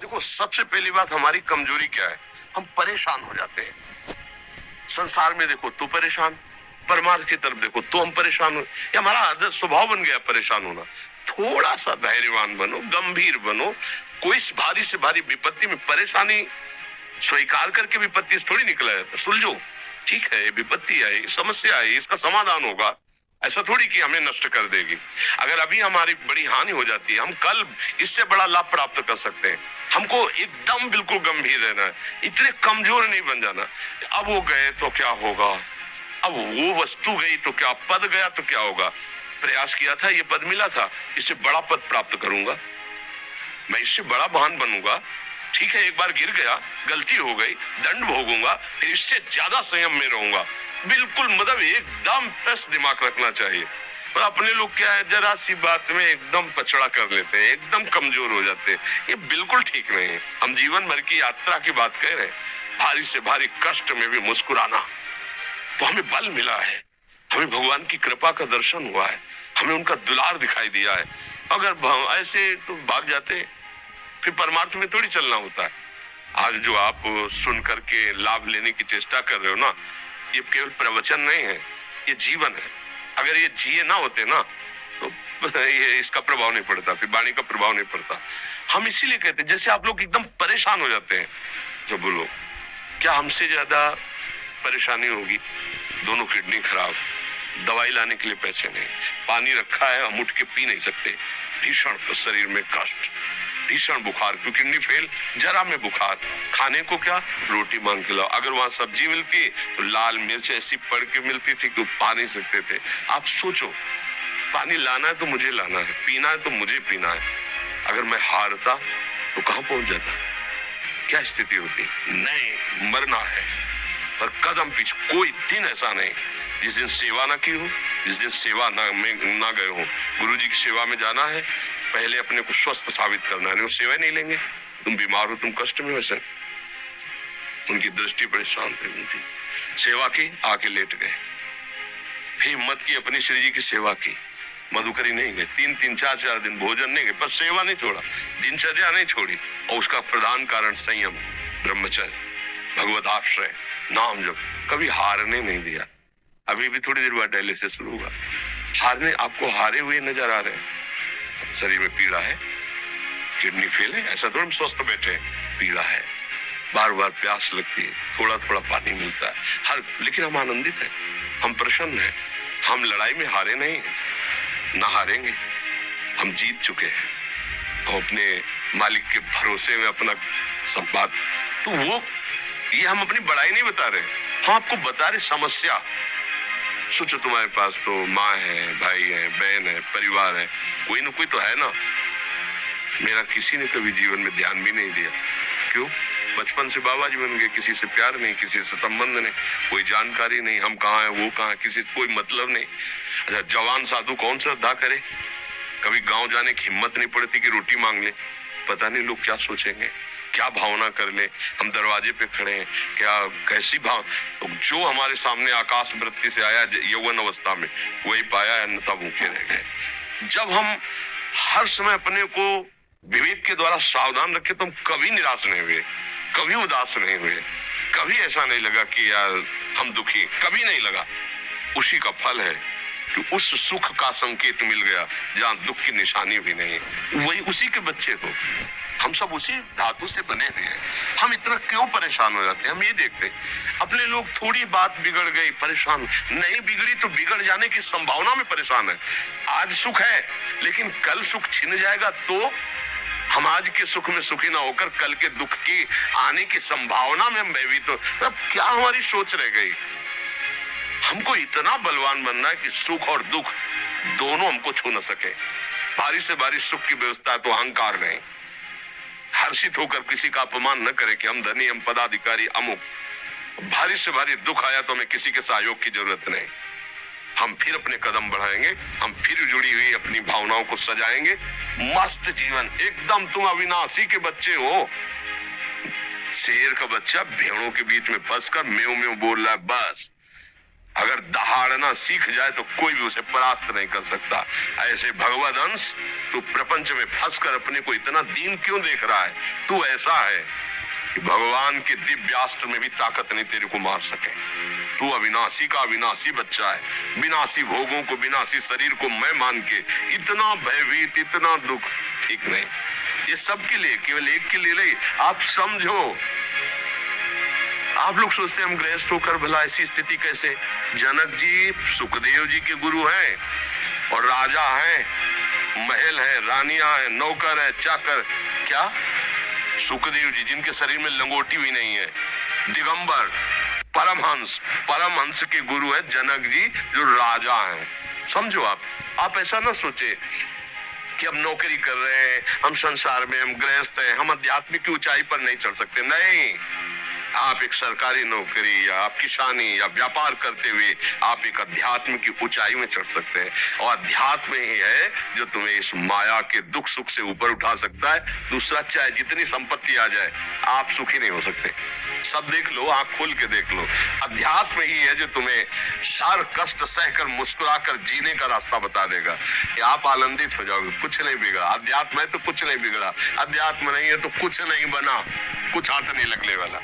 देखो, सबसे पहली बात हमारी कमजोरी क्या है, हम परेशान हो जाते हैं। संसार में देखो तो परेशान, परमार्थ की तरफ देखो तो हम परेशान हो, ये हमारा आदत स्वभाव बन गया परेशान होना। थोड़ा सा धैर्यवान बनो, गंभीर बनो। कोई भारी से भारी विपत्ति में परेशानी स्वीकार करके विपत्ति से थोड़ी निकला है, सुलझो। ठीक है, विपत्ति आई, समस्या आई, इसका समाधान होगा। ऐसा थोड़ी कि हमें नष्ट कर देगी। अगर अभी हमारी बड़ी हानि हो जाती है, हम कल इससे बड़ा लाभ प्राप्त कर सकते हैं। हमको एकदम बिल्कुल गंभीर रहना है, इतने कमजोर नहीं बन जाना। अब वो गए तो क्या होगा, अब वो वस्तु गई तो क्या, पद गया तो क्या होगा। प्रयास किया था, ये पद मिला था, इससे बड़ा पद प्राप्त करूंगा, मैं इससे बड़ा महान बनूंगा। ठीक है, एक बार गिर गया, गलती हो गई, दंड भोगूंगा, फिर इससे ज्यादा संयम में रहूंगा। बिल्कुल मतलब एकदम फ्रेश दिमाग रखना चाहिए। पर अपने लोग क्या है, जरा सी बात में एकदम पचड़ा कर लेते हैं, एकदम कमजोर हो जाते हैं। ये बिल्कुल ठीक नहीं है। हम जीवन भर की यात्रा की बात कह रहे हैं, भारी से भारी कष्ट में भी मुस्कुराना, तो हमें बल मिला है, हमें भगवान की कृपा का दर्शन हुआ है, हमें उनका दुलार दिखाई दिया है। अगर ऐसे तो भाग जाते, फिर परमार्थ में थोड़ी चलना होता है। आज जो आप सुन करके लाभ लेने की चेष्टा कर रहे हो ना, ये केवल प्रवचन नहीं है, ये जीवन है। अगर ये जिए ना होते ना तो ये इसका प्रभाव नहीं पड़ता, फिर वाणी का प्रभाव नहीं पड़ता। हम इसीलिए कहते हैं, जैसे आप लोग एकदम परेशान हो जाते हैं जब बोलो, क्या हमसे ज्यादा परेशानी होगी? दोनों किडनी खराब, दवाई लाने के लिए पैसे नहीं, पानी रखा है हम उठ के पी नहीं सकते, भीषण शरीर में कष्ट, भीषण बुखार, क्योंकि किडनी फेल, जरा में बुखार, खाने को क्या, रोटी मांग के लाओ। अगर वहां सब्जी मिलती है तो लाल मिर्च ऐसी पड़ के मिलती थी कि पा नहीं सकते थे। आप सोचो, पानी लाना है तो मुझे लाना है, पीना है तो मुझे पीना है। अगर मैं हारता तो कहां पहुंच जाता, क्या स्थिति होती? नहीं, मरना है, पर कदम पीछे। कोई दिन ऐसा नहीं जिस दिन सेवा ना की हो, जिस दिन सेवा ना गए हो। गुरु जी की सेवा में जाना है, पहले अपने को स्वस्थ साबित करना है, नहीं वो सेवा नहीं लेंगे। तुम बीमार हो, तुम कष्ट में, वैसे उनकी दृष्टि परेशान थी, उनकी सेवा की, आके लेट गए। फिर हिम्मत की, अपनी श्री जी की सेवा की, मधुकरी नहीं गए, 3-4 दिन भोजन नहीं गए, पर सेवा नहीं छोड़ा, दिनचर्या नहीं छोड़ी। और उसका प्रधान कारण संयम, ब्रह्मचर्य, भगवत आश्रय, नाम जप, कभी हारने नहीं दिया। अभी भी थोड़ी देर बाद डायलिसिस शुरू होगा, हारने, आपको हारे हुए नजर आ रहे हैं। शरीर में पीड़ा है, किडनी फेल है, ऐसा थोड़ा स्वस्थ बैठे, पीड़ा है, बार बार प्यास लगती है, थोड़ा थोड़ा पानी मिलता है, हर, लेकिन हम आनंदित हैं, हम प्रसन्न हैं। हम लड़ाई में हारे नहीं हैं, ना हारेंगे, हम जीत चुके हैं। हम अपने मालिक के भरोसे में अपना संपाद, तो वो, ये हम अपनी बड़ाई नहीं बता रहे, हम आपको बता रहे समस्या। सोचो, तुम्हारे पास तो माँ है, भाई है, बहन है, परिवार है, कोई ना कोई तो है ना। मेरा किसी ने कभी जीवन में ध्यान भी नहीं दिया, क्यों? बचपन से बाबा जी बन गए, किसी से प्यार नहीं, किसी से संबंध नहीं, कोई जानकारी नहीं, हम कहाँ हैं, वो कहाँ है, किसी से कोई मतलब नहीं। अच्छा, जवान साधु कौन श्रद्धा करे? कभी गांव जाने की हिम्मत नहीं पड़ती कि रोटी मांग ले, पता नहीं लोग क्या सोचेंगे, क्या भावना कर ले। हम दरवाजे पे खड़े हैं, क्या कैसी भाव, तो जो हमारे सामने आकाश वृत्ति से आया यौवन अवस्था में, वही पाया, अन्यथा भूखे रह गए। जब हम हर समय अपने को विवेक के द्वारा सावधान रखे तो हम कभी निराश नहीं हुए, कभी उदास नहीं हुए, कभी ऐसा नहीं लगा कि यार हम दुखी, कभी नहीं लगा। उसी का फल है कि उस सुख का संकेत मिल गया जहां दुख की निशानी भी नहीं, वही उसी के बच्चे हो। हम सब उसी धातु से बने हुए हैं। हम इतना क्यों परेशान हो जाते हैं? हम ये देखते हैं, अपने लोग थोड़ी बात बिगड़ गई परेशान, नहीं बिगड़ी तो बिगड़ जाने की संभावना में परेशान है। आज सुख है, लेकिन कल सुख छिन जाएगा, तो हम आज के सुख में सुखी ना होकर कल के दुख की आने की संभावना में हम भयभीत हो। तो क्या हमारी सोच रह गई? हमको इतना बलवान बनना है कि सुख और दुख दोनों हमको छू न सके। भारी से भारी सुख की व्यवस्था है तो अहंकार नहीं, हर्षित होकर किसी का अपमान न करे कि हम धनी, हम पदाधिकारी, अमुक। भारी से भारी दुख आया तो हमें किसी के सहयोग की जरूरत नहीं, हम फिर अपने कदम बढ़ाएंगे, हम फिर जुड़ी हुई अपनी भावनाओं को सजाएंगे। मस्त जीवन, एकदम तुम अविनाशी के बच्चे हो। शेर का बच्चा भेड़ों के बीच में फंसकर म्यों म्यों बोल रहा है, बस अगर दहाड़ना सीख जाए तो कोई भी उसे परास्त नहीं कर सकता। ऐसे भगवद अंश, तू प्रपंच में फंसकर अपने को इतना दीन क्यों देख रहा है? तू ऐसा है कि भगवान के दिव्यास्त्र में भी ताकत नहीं तेरे को मार सके। तू अविनाशी का अविनाशी बच्चा है, विनाशी भोगों को, विनाशी शरीर को मैं मान के इतना भयभीत, इतना दुख ठीक नहीं। ये सबके लिए, केवल एक के लिए नहीं। आप समझो, आप लोग सोचते हैं हम गृहस्थ होकर भला ऐसी स्थिति कैसे? जनक जी सुखदेव जी के गुरु हैं और राजा हैं, महल है, रानियां हैं, नौकर है, चाकर। क्या सुखदेव जी जिनके शरीर में लंगोटी भी नहीं है, दिगंबर, परमहंस, परमहंस के गुरु है जनक जी जो राजा हैं। समझो आप ऐसा ना सोचे कि हम नौकरी कर रहे हैं, हम संसार में, हम गृहस्थ हैं, हम आध्यात्मिक की ऊंचाई पर नहीं चढ़ सकते। नहीं, आप एक सरकारी नौकरी या आप किसानी या व्यापार करते हुए आप एक अध्यात्म की ऊंचाई में चढ़ सकते हैं। और अध्यात्म ही है जो तुम्हें इस माया के दुख सुख से ऊपर उठा सकता है। दूसरा, चाहे जितनी संपत्ति आ जाए, आप सुखी नहीं हो सकते। सब देख लो, आंख खोल के देख लो, अध्यात्म ही है जो तुम्हें सार कष्ट सहकर मुस्कुराकर जीने का रास्ता बता देगा कि आप आनंदित हो जाओगे। कुछ नहीं बिगड़ा, अध्यात्म है तो कुछ नहीं बिगड़ा, अध्यात्म नहीं है तो कुछ नहीं बना, कुछ हाथ नहीं लगने वाला।